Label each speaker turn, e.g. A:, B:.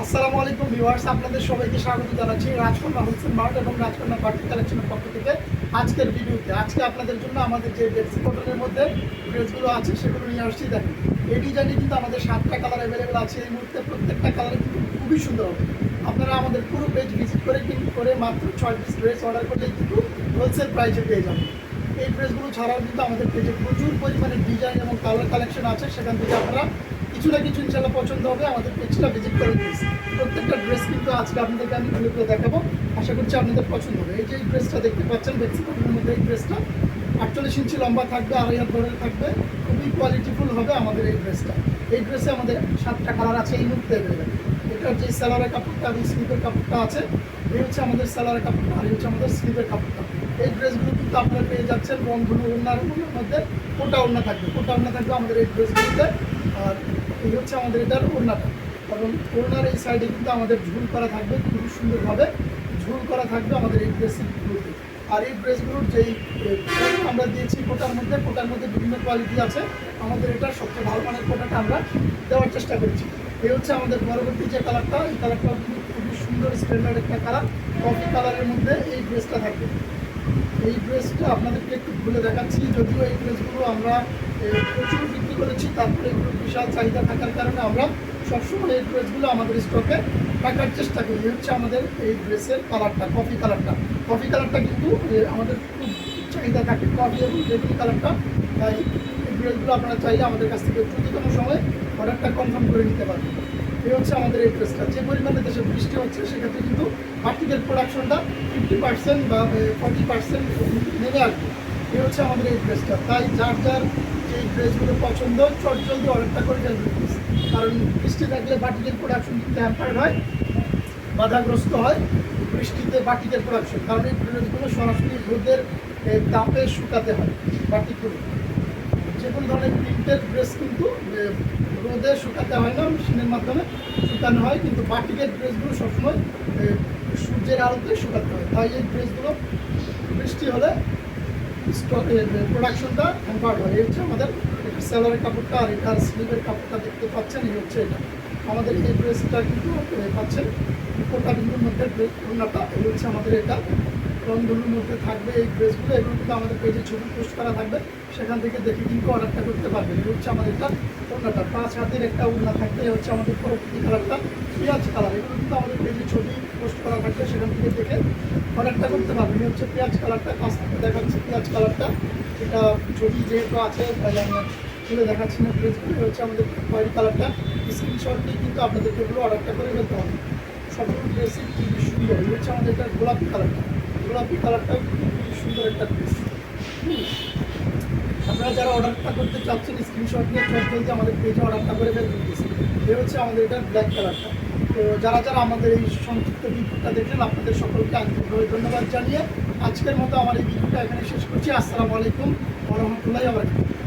A: আসসালামু আলাইকুম ভিউয়ার্স, আপনাদের সবাইকে স্বাগত জানাচ্ছি রাজকন্যা হোলসেল মার্ট এবং রাজকন্যা বাটিক কালেকশনের পক্ষ থেকে আজকের ভিডিওতে। আজকে আপনাদের জন্য আমাদের যে বেক্সি কটনের মধ্যে ড্রেসগুলো আছে সেগুলো নিয়ে আসছি। দেখেন, এই ডিজাইনে কিন্তু আমাদের 7টা কালার অ্যাভেলেবেল আছে এই মুহূর্তে। প্রত্যেকটা কালার কিন্তু খুবই সুন্দর হবে। আপনারা আমাদের পুরো পেজ ভিজিট করে মাত্র 6 পিস ড্রেস অর্ডার করলেই কিন্তু হোলসেল প্রাইসে পেয়ে যাবেন। এই ড্রেসগুলো ছাড়াও কিন্তু আমাদের পেজে প্রচুর পরিমাণে ডিজাইন এবং কালার কালেকশন আছে, সেখান থেকে আপনারা কিছু না কিছু ইনশাল্লাহ পছন্দ হবে। আমাদের পেজটা ভিজিট করে দিন। প্রত্যেকটা ড্রেস কিন্তু আজকে আপনাদেরকে আমি খুলে খুলে দেখাবো, আশা করছি আপনাদের পছন্দ হবে। এই যে এই ড্রেসটা দেখতে পাচ্ছেন বেক্সি কটনের মধ্যে, এই ড্রেসটা 48 ইঞ্চি লম্বা থাকবে, 2.5 হাত ধরে থাকবে, খুবই কোয়ালিটিফুল হবে আমাদের এই ড্রেসটা। এই ড্রেসে আমাদের 7টা কালার আছে এই মুহূর্তে অ্যাভেলেবেল। এটার যে স্যালারের কাপড়টা এবং স্লিপের কাপড়টা আছে, এই হচ্ছে আমাদের স্যালারের কাপড়টা আর এই হচ্ছে আমাদের স্লিপের কাপড়টা। এই ড্রেসগুলো কিন্তু আপনারা পেয়ে যাচ্ছেন রংধনু ওড়নার মধ্যে। কোটা ওড়না থাকবে, কোটা ওড়না থাকবে আমাদের এই ড্রেসগুলোতে। আর এই হচ্ছে আমাদের এটার ওড়নাটা, এবং ওড়নার এই সাইডে কিন্তু আমাদের ঝুল করা থাকবে, খুবই সুন্দরভাবে ঝুল করা থাকবে আমাদের এই ড্রেসগুলোতে। আর এই ড্রেসগুলোর যেই আমরা দিয়েছি কোটার মধ্যে বিভিন্ন কোয়ালিটি আছে। আমাদের এটা সবচেয়ে ভালো মানের কোটাটা আমরা দেওয়ার চেষ্টা করেছি। এই হচ্ছে আমাদের পরবর্তী যে কালারটা, এই কালারটা কিন্তু খুবই সুন্দর স্ট্যান্ডার্ড একটা কালার, কফি কালারের মধ্যে এই ড্রেসটা থাকবে। এই ড্রেসটা আপনাদেরকে একটু খুলে দেখাচ্ছি। যদিও এই ড্রেসগুলো আমরা প্রচুর বিক্রি করেছি, তারপরে এগুলো বিশাল চাহিদা থাকার কারণে আমরা সবসময় এই ড্রেসগুলো আমাদের স্টকে রাখার চেষ্টা করি। হচ্ছে আমাদের এই ড্রেসের কালারটা, কফি কালারটা কিন্তু আমাদের খুব চাহিদা থাকে, কফি এবং বেগুনি কালারটা। তাই এই ড্রেসগুলো আপনারা চাইলে আমাদের কাছ থেকে দ্রুততম সময়ে অর্ডারটা কনফার্ম করে নিতে পারবেন। এই হচ্ছে আমাদের এই ড্রেসটা। যে পরিমাণে দেশে বৃষ্টি হচ্ছে, সেক্ষেত্রে কিন্তু বাটিকের প্রোডাকশনটা 50% বা 40% নেমে আসবে। এই হচ্ছে আমাদের এই ড্রেসটা। তাই যার যে ড্রেসগুলো পছন্দ চটজলদি অর্ডারটা করে ফেলবেন প্লিজ। কারণ বৃষ্টি থাকলে বাটিকের প্রোডাকশন কিন্তু হ্যাম্পার্ড হয়, বাধাগ্রস্ত হয় বৃষ্টিতে বাটিকের প্রোডাকশন। কারণ এই ড্রেসগুলো সরাসরি রোদের তাপে শুকাতে হয়। বাটিকগুলো যে কোনো ধরনের প্রিন্টের ড্রেস কিন্তু রোদে শুকাতে হয় না, মেশিনের মাধ্যমে শুকানো হয়, কিন্তু বাটিকের ড্রেসগুলো সবসময় সূর্যের আলোতে শুকাতে হয়। তাই এই ড্রেসগুলো বৃষ্টি হলে প্রোডাকশনটা হ্যাম্পার্ড হয়। এই হচ্ছে আমাদের স্যালারের কাপড়টা, আর এটার স্লিভের কাপড়টা দেখতে পাচ্ছেন। এই হচ্ছে এটা আমাদের এই ড্রেসটা কিন্তু পাচ্ছেন কোটা বিন্দুর মধ্যে ওড়নাটা। এই হচ্ছে আমাদের এটা রংধনুর মধ্যে থাকবে এই ড্রেসগুলো। এগুলো কিন্তু আমাদের পেজে ছবি পোস্ট করা থাকবে, সেখান থেকে দেখে কিন্তু অর্ডারটা করতে পারবেন। এই হচ্ছে আমাদের এটা ওড়নাটা, 5 হাতের একটা ওড়না থাকবে। এই হচ্ছে আমাদের পরবর্তী কালারটা পেঁয়াজ কালার। এগুলো কিন্তু আমাদের পেজে ছবি পোস্ট করা থাকবে, সেখান থেকে দেখে অর্ডারটা করতে পারবেন। এই হচ্ছে পেঁয়াজ কালারটা, কাছ থেকে দেখাচ্ছি পেঁয়াজ কালারটা। এটা ছবি যেহেতু আছে তাই আমরা খুলে দেখাচ্ছি না ড্রেসগুলো। হচ্ছে আমাদের খয়েরি কালারটা। স্ক্রিনশট দিয়ে কিন্তু আপনাদেরকে এগুলো অর্ডারটা করে ফেলতে হবে। সবগুলো ড্রেসই খুবই সুন্দর। এই হচ্ছে আমাদের এটা গোলাপি কালারটাও খুবই সুন্দর একটা ড্রেস। আপনারা যারা অর্ডারটা করতে চাচ্ছেন স্ক্রিনশট নিয়ে চটজলদি আমাদের পেজে অর্ডারটা করে ফেলবেন। এই হচ্ছে আমাদের এটা ব্ল্যাক কালারটা। তো যারা আমাদের এই সংক্ষিপ্ত ভিডিওটা দেখলেন, আপনাদের সকলকে আন্তরিকভাবে ধন্যবাদ জানিয়ে আজকের মতো আমার এই ভিডিওটা এখানে শেষ করছি। আসসালামু আলাইকুম ওয়া রাহমাতুল্লাহি ওয়া বারাকাতুহু।